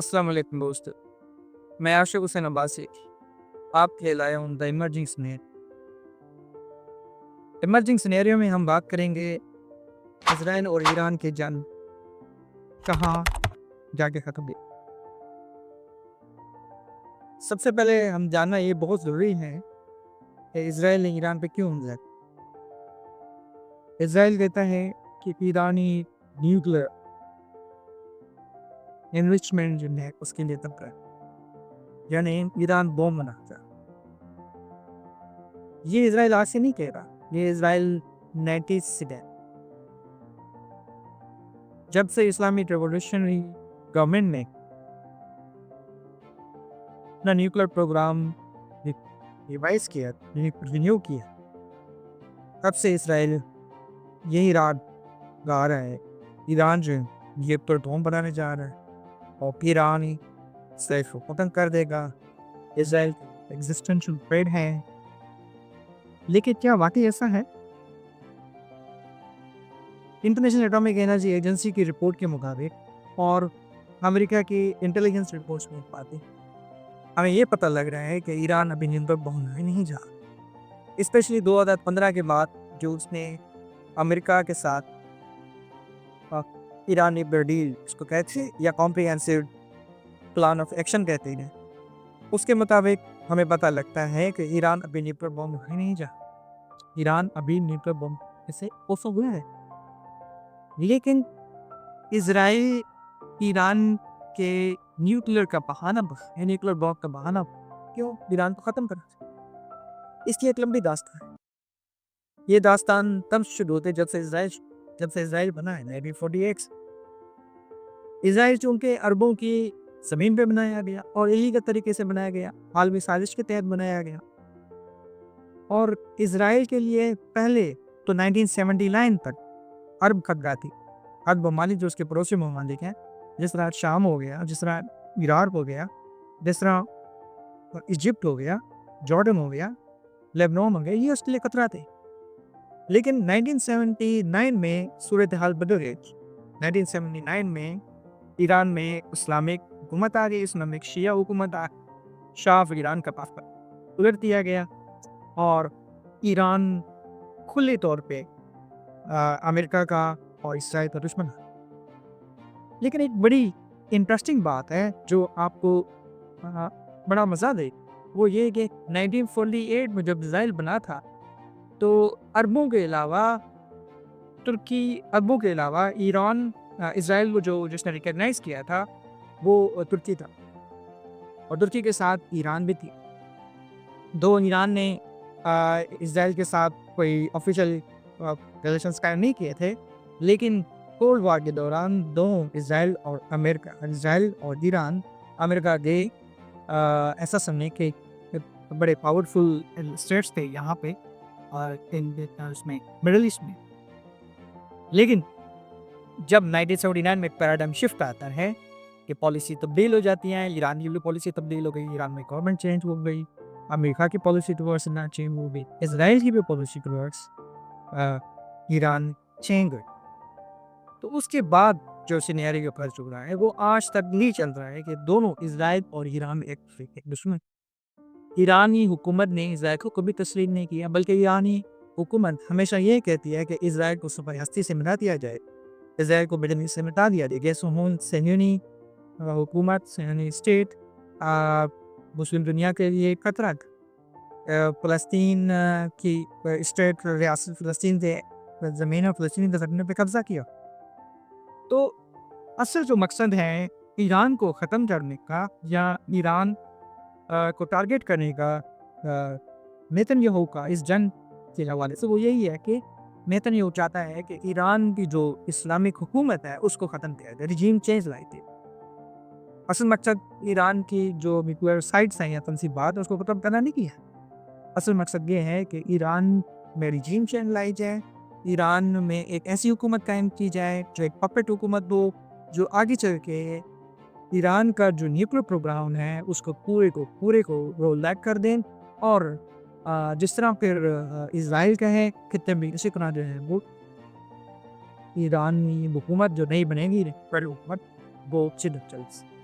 अस्सलाम वालेकुम दोस्त। मैं आशिक हुसैन अब्बासी आपके लाया हूँ द इमर्जिंग सिनेरियो में हम बात करेंगे इजराइल और ईरान की जंग कहाँ जाके ख़त्म हुई। सबसे पहले हम जानना ये बहुत ज़रूरी है कि इजराइल ने ईरान पे क्यों हमला किया। इजराइल कहता है कि ईरानी न्यूक्लियर एनरिचमेंट जो है उसके लिए तब है, यानी ईरान बॉम्ब बनाता है। ये इजराइल आज से नहीं कह रहा, ये इजराइल 90s से है। जब से इस्लामिक रेवोल्यूशनरी गवर्नमेंट ने अपना न्यूक्लियर प्रोग्राम रिवाइज किया, रिन्यू किया, तब से इसराइल यही रात गा रहा है ईरान जो ये पर बॉम्ब बनाने जा रहा है और फिर ईरान ही इसराइल को खत्म कर देगा। इसराइल एग्जिस्टेंशियल थ्रेट है। लेकिन क्या वाकई ऐसा है? इंटरनेशनल एटॉमिक एनर्जी एजेंसी की रिपोर्ट के मुताबिक और अमेरिका की इंटेलिजेंस रिपोर्ट्स में पाते हमें ये पता लग रहा है कि ईरान अभी न्यूक्लियर बॉम्ब नहीं जा, स्पेशली 2015 के बाद जो उसने अमेरिका के साथ ईरान न्यूक्लियर डील इसको कहते हैं या कॉम्प्रिहेंसिव प्लान ऑफ एक्शन कहते हैं, उसके मुताबिक हमें पता लगता है कि ईरान अभी न्यूक्लियर बॉम्ब नहीं जा, ईरान अभी न्यूक्लियर बॉम्ब से कोसा हुआ है। लेकिन इजराइल ईरान के न्यूक्लियर का बहाना, न्यूक्लियर बॉम्ब का बहाना क्यों ईरान को ख़त्म करना? इसकी एक लंबी दास्तान है। ये दास्तान तब शुरू होते जब से इजराइल बना है 1948। इजराइल चूँकि अरबों की ज़मीन पे बनाया गया और यही के तरीके से बनाया गया, आलमी साजिश के तहत बनाया गया। और इजराइल के लिए पहले तो 1979 तक अरब खतरा थी। अरब ममालिक जो उसके पड़ोसी ममालिक हैं, जिस तरह शाम हो गया, जिस तरह इराक हो गया, जिस तरह इजिप्ट हो गया, जॉर्डन हो गया, लेबनान हो गया, ये उसके लिए खतरा थे। लेकिन 1979 में सूरत हाल बदल गई। 1979 में ईरान में इस्लामिक हुकूमत आ गई, इस्लामिक शिया हुकूमत आ, शाह ईरान का पासपोर्ट उलट दिया गया और ईरान खुले तौर पे अमेरिका का और इसराइल का दुश्मन है। लेकिन एक बड़ी इंटरेस्टिंग बात है जो आपको बड़ा मज़ा दे, वो ये कि 1948 में जब इजराइल बना था तो अरबों के अलावा ईरान इजराइल को जो जिसने रिकॉग्नाइज़ किया था वो तुर्की था और तुर्की के साथ ईरान भी थी। दो ईरान ने इजराइल के साथ कोई ऑफिशियल रिलेशंस कायम नहीं किए थे, लेकिन कोल्ड वार के दौरान दोनों इजराइल और ईरान अमेरिका के ऐसा समझे कि बड़े पावरफुल स्टेट्स थे यहाँ पे और उसमें मिडल ईस्ट में। लेकिन जब 1979 में पैराडाइम शिफ्ट आता है कि पॉलिसी तब्दील हो जाती है, ईरान की भी पॉलिसी तब्दील हो गई, ईरान में गवर्नमेंट चेंज हो गई, अमेरिका की पॉलिसी टुवर्ड्स ईरान चेंज हो गई, इजराइल की भी पॉलिसी टुवर्ड्स ईरान चेंज हुई। तो उसके बाद जो सिनेरियो पर चल रहा है वो आज तक नहीं चल रहा है कि दोनों इजराइल और ईरान एक दुश्मन। ईरानी हुकूमत ने इजराइल को कभी तस्लीम नहीं किया, बल्कि ईरानी हुकूमत हमेशा ये कहती है कि इजराइल को सुबह हस्ती से मिटा दिया जाए, इजराइल को मिडल ईस्ट से मिटा दिया जाए। सैन्यूनी हुकूमत, सैन्यूनी स्टेट मुस्लिम दुनिया के लिए खतरा, फ़लस्तीन की स्टेट रियासत फ़लस्तीन से ज़मीन फ़लस्तीनी ज़मीन पे कब्ज़ा किया। तो असल जो मकसद है ईरान को ख़त्म करने का या ईरान को टारगेट करने का नेतन्याहू का इस जंग के हवाले से वो यही है कि नेतन्याहू चाहता है कि ईरान की जो इस्लामिक हुकूमत है उसको ख़त्म किया जाए, रिजीम चेंज लाई थी। असल मकसद ईरान की जो न्यूक्लियर साइट्स हैं या तंसीबात है उसको ख़त्म करना नहीं किया। असल मकसद ये है कि ईरान में रिजीम चेंज लाई जाए, ईरान में एक ऐसी हुकूमत कायम की जाए जो एक पपेट हुकूमत हो, जो आगे चल के ईरान का जो न्यूक्लियर प्रोग्राम है उसको पूरे को रोल बैक कर दें और जिस तरह फिर इजराइल का है कितने भी इसी तरह जो है वो ईरानी हुकूमत जो नहीं बनेगी हुकूमत वो चिन्ह चल